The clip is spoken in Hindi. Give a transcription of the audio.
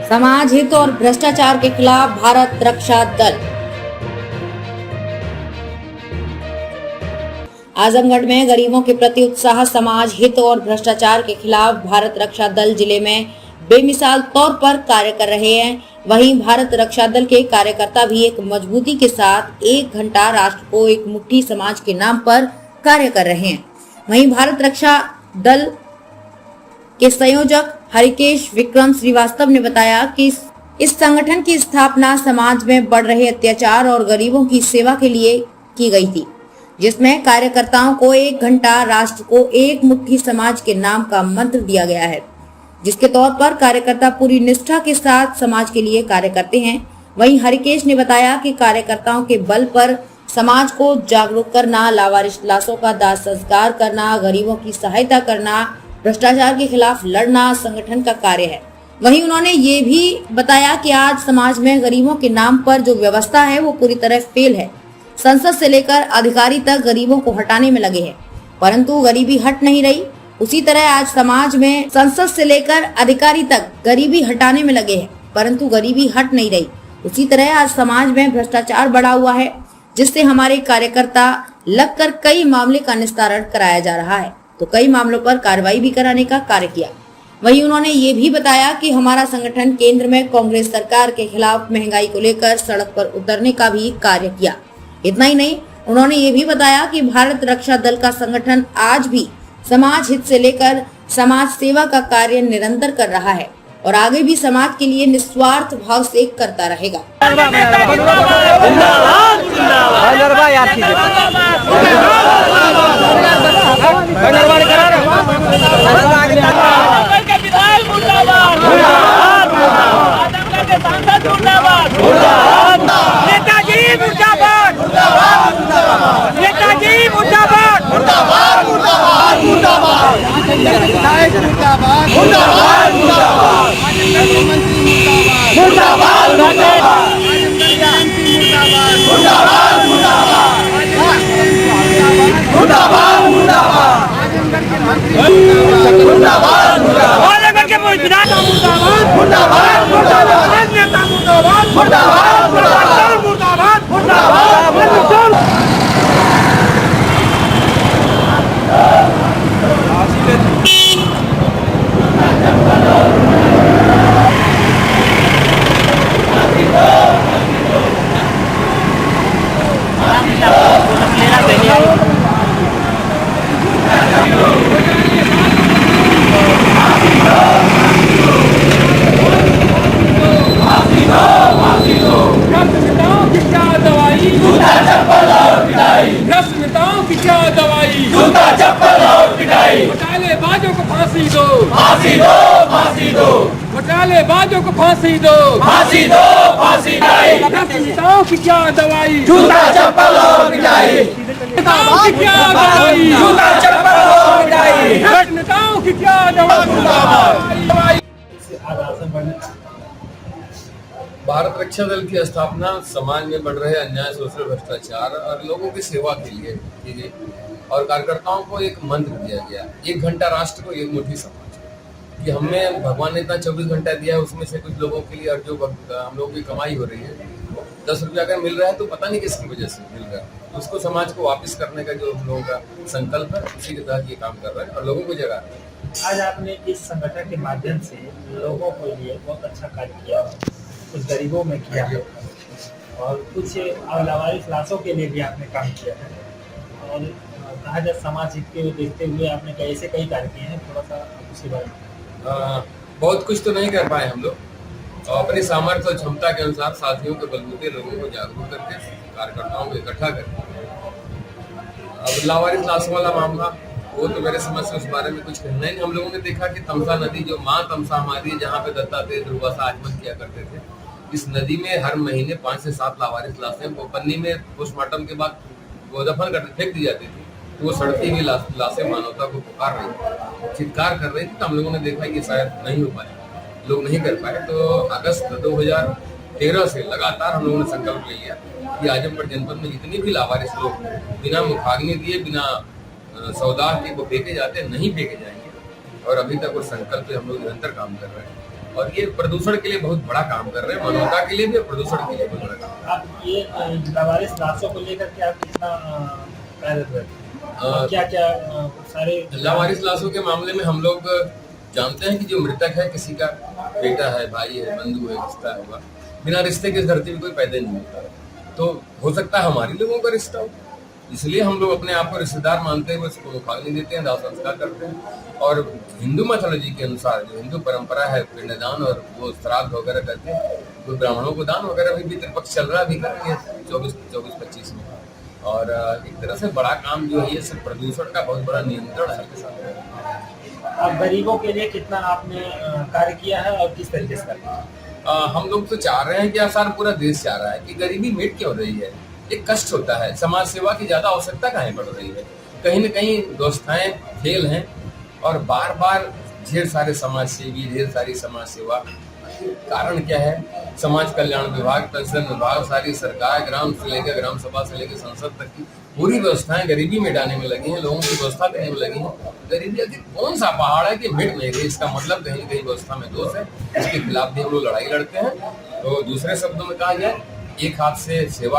समाज हित और भ्रष्टाचार के खिलाफ भारत रक्षा दल। आजमगढ़ में गरीबों के प्रति उत्साह, समाज हित और भ्रष्टाचार के खिलाफ भारत रक्षा दल जिले में बेमिसाल तौर पर कार्य कर रहे हैं। वहीं भारत रक्षा दल के कार्यकर्ता भी एक मजबूती के साथ 1 घंटा राष्ट्र को एक मुट्ठी समाज के नाम पर कार्य कर रहे हैं। वहीं भारत रक्षा दल के संयोजक हरिकेश विक्रम श्रीवास्तव ने बताया कि इस संगठन की स्थापना समाज में बढ़ रहे अत्याचार और गरीबों की सेवा के लिए की गई थी, जिसमें कार्यकर्ताओं को 1 घंटा राष्ट्र को एक मुट्ठी समाज के नाम का मंत्र दिया गया है, जिसके तौर पर कार्यकर्ता पूरी निष्ठा के साथ समाज के लिए कार्य करते हैं। वहीं हरिकेश ने बताया कि कार्यकर्ताओं के बल पर समाज को जागरूक करना, लावारिस लाशों का दाह संस्कार करना, गरीबों की सहायता करना, भ्रष्टाचार के खिलाफ लड़ना संगठन का कार्य है। वहीं उन्होंने ये भी बताया कि आज समाज में गरीबों के नाम पर जो व्यवस्था है वो पूरी तरह फेल है। संसद से लेकर अधिकारी तक गरीबों को हटाने में लगे हैं, परंतु गरीबी हट नहीं रही। उसी तरह आज समाज में संसद से लेकर अधिकारी तक गरीबी हटाने में लगे हैं, परंतु गरीबी हट नहीं रही। उसी तरह आज समाज में भ्रष्टाचार बढ़ा हुआ है, जिससे हमारे कार्यकर्ता लगकर कई मामले का निस्तारण कराया जा रहा है, तो कई मामलों पर कार्रवाई भी कराने का कार्य किया। वहीं उन्होंने ये भी बताया कि हमारा संगठन केंद्र में कांग्रेस सरकार के खिलाफ महंगाई को लेकर सड़क पर उतरने का भी कार्य किया। इतना ही नहीं, उन्होंने ये भी बताया कि भारत रक्षा दल का संगठन आज भी समाज हित से लेकर समाज सेवा का कार्य निरंतर कर रहा है और आगे भी समाज के लिए निस्वार्थ भाव से करता रहेगा। घोटालेबाजों को फांसी दो, फांसी दो, फांसी दो। घोटालेबाजों को फांसी दो, फांसी दो, फांसी दो। नेताओं की क्या दवाई, जूता चप्पल और पिटाई। नेताओं की क्या दवाई, जूता चप्पल और पिटाई। नेताओं की क्या दवाई। भारत रक्षा दल की स्थापना समाज में बढ़ रहे अन्याय, शोषण, भ्रष्टाचार और लोगों की सेवा के लिए की गई और कार्यकर्ताओं को एक मंत्र दिया गया, 1 घंटा राष्ट्र को एक मुट्ठी समाज। कि हमें भगवान ने इतना 24 घंटा दिया है, उसमें से कुछ लोगों के लिए और जो हम लोगों की कमाई हो रही है 10 रुपया अगर मिल रहा है तो पता नहीं किसकी वजह से मिल रहा है, उसको समाज को वापस करने का जो हम लोगों का संकल्प है, उसी के तहत ये काम कर रहे हैं और लोगों को जगा रहे हैं। आज आपने इस संगठन के माध्यम से लोगों के लिए बहुत अच्छा कार्य किया, कुछ गरीबों में किया है और कुछ लावारिस लाशों के लिए भी आपने काम किया है और कहा जाए समाज हित के देखते हुए आपने ऐसे कई कार्य किए हैं। थोड़ा सा उसी बारे में। बहुत कुछ तो नहीं कर पाए हम लोग, अपनी सामर्थ्य और क्षमता के अनुसार साथियों के बलबूते लोगों को जागरूक करके, कार्यकर्ताओं को इकट्ठा करके। अब लावारिस लाशों वाला मामला वो तो मेरे समझ से उस बारे में कुछ कहना नहीं। हम लोगों ने देखा कि तमसा नदी, जो माँ तमसा हमारी है, जहाँ पे दत्तात्रेय ध्रुवासा आचमन किया करते थे, इस नदी में हर महीने 5 से 7 लावारिस लाशें पन्नी में पोस्टमार्टम के बाद वो दफन करके फेंक दी जाती थी। तो वो सड़ती हुई लाशें मानवता को पुकार रही, चित्कार कर रही थी। तो हम लोगों ने देखा कि शायद नहीं हो पाए, लोग नहीं कर पाए। तो अगस्त 2013 से लगातार हम लोगों ने संकल्प ले लिया कि आजमगढ़ जनपद में जितनी भी लावारिस लोग बिना मुखाग्नि दिए, बिना सौदा के वो फेंके जाते नहीं फेंके जाएंगे। और अभी तक वो संकल्प पे हम लोग निरंतर काम कर रहे हैं और ये प्रदूषण के लिए बहुत बड़ा काम कर रहे हैं, मानवता के लिए भी और प्रदूषण के लिए बहुत बड़ा काम। आप ये लावारिस लाशों को लेकर के आप कितना कार्यरत रहते हैं? क्या सारे लावारिस लाशों के मामले में हम लोग जानते हैं कि जो मृतक है किसी का बेटा है, भाई है, बंधु है, रिश्ता होगा। बिना रिश्ते के इस धरती में कोई पैदा नहीं होता, तो हो सकता है हमारे लोगों का रिश्ता हो, इसलिए हम लोग अपने आप को रिश्तेदार मानते हुए उसको मुखाग्नि देते हैं, दाह संस्कार करते हैं। और हिंदू मैथोलॉजी के अनुसार जो हिंदू परंपरा है, पिंडदान और वो श्राद्ध वगैरह करते हैं, कोई ब्राह्मणों को दान वगैरह भी पितृपक्ष चल रहा, भी करेंगे 24-25 में। और एक तरह से बड़ा काम जो है ये सब प्रदूषण का बहुत बड़ा नियंत्रण है। अब गरीबों के लिए कितना आपने कार्य किया है और किस तरीके से करते हैं? हम लोग तो चाह रहे हैं कि सारा पूरा देश चाह रहा है कि गरीबी मिट क्यों रही है, एक कष्ट होता है, समाज सेवा की ज्यादा आवश्यकता काहे पड़ रही है, कहीं न कहीं व्यवस्थाएं फेल हैं और बार बार ढेर सारे समाज सेवी, ढेर सारी समाज सेवा। कारण क्या है? समाज कल्याण विभाग, पेंशन विभाग, सारी सरकार, ग्राम से लेकर ग्राम सभा से लेकर संसद तक की पूरी व्यवस्थाएं गरीबी मिटाने में लगी हैं, लोगों की व्यवस्था करने में लगी हैं। गरीबी आखिर कौन सा पहाड़ है कि मिट नहीं रही? इसका मतलब कहीं न कहीं व्यवस्था में दोष है, इसके खिलाफ भी हम लोग लड़ाई लड़ते हैं। तो दूसरे शब्दों में कहा जाए, एक हाथ से सेवा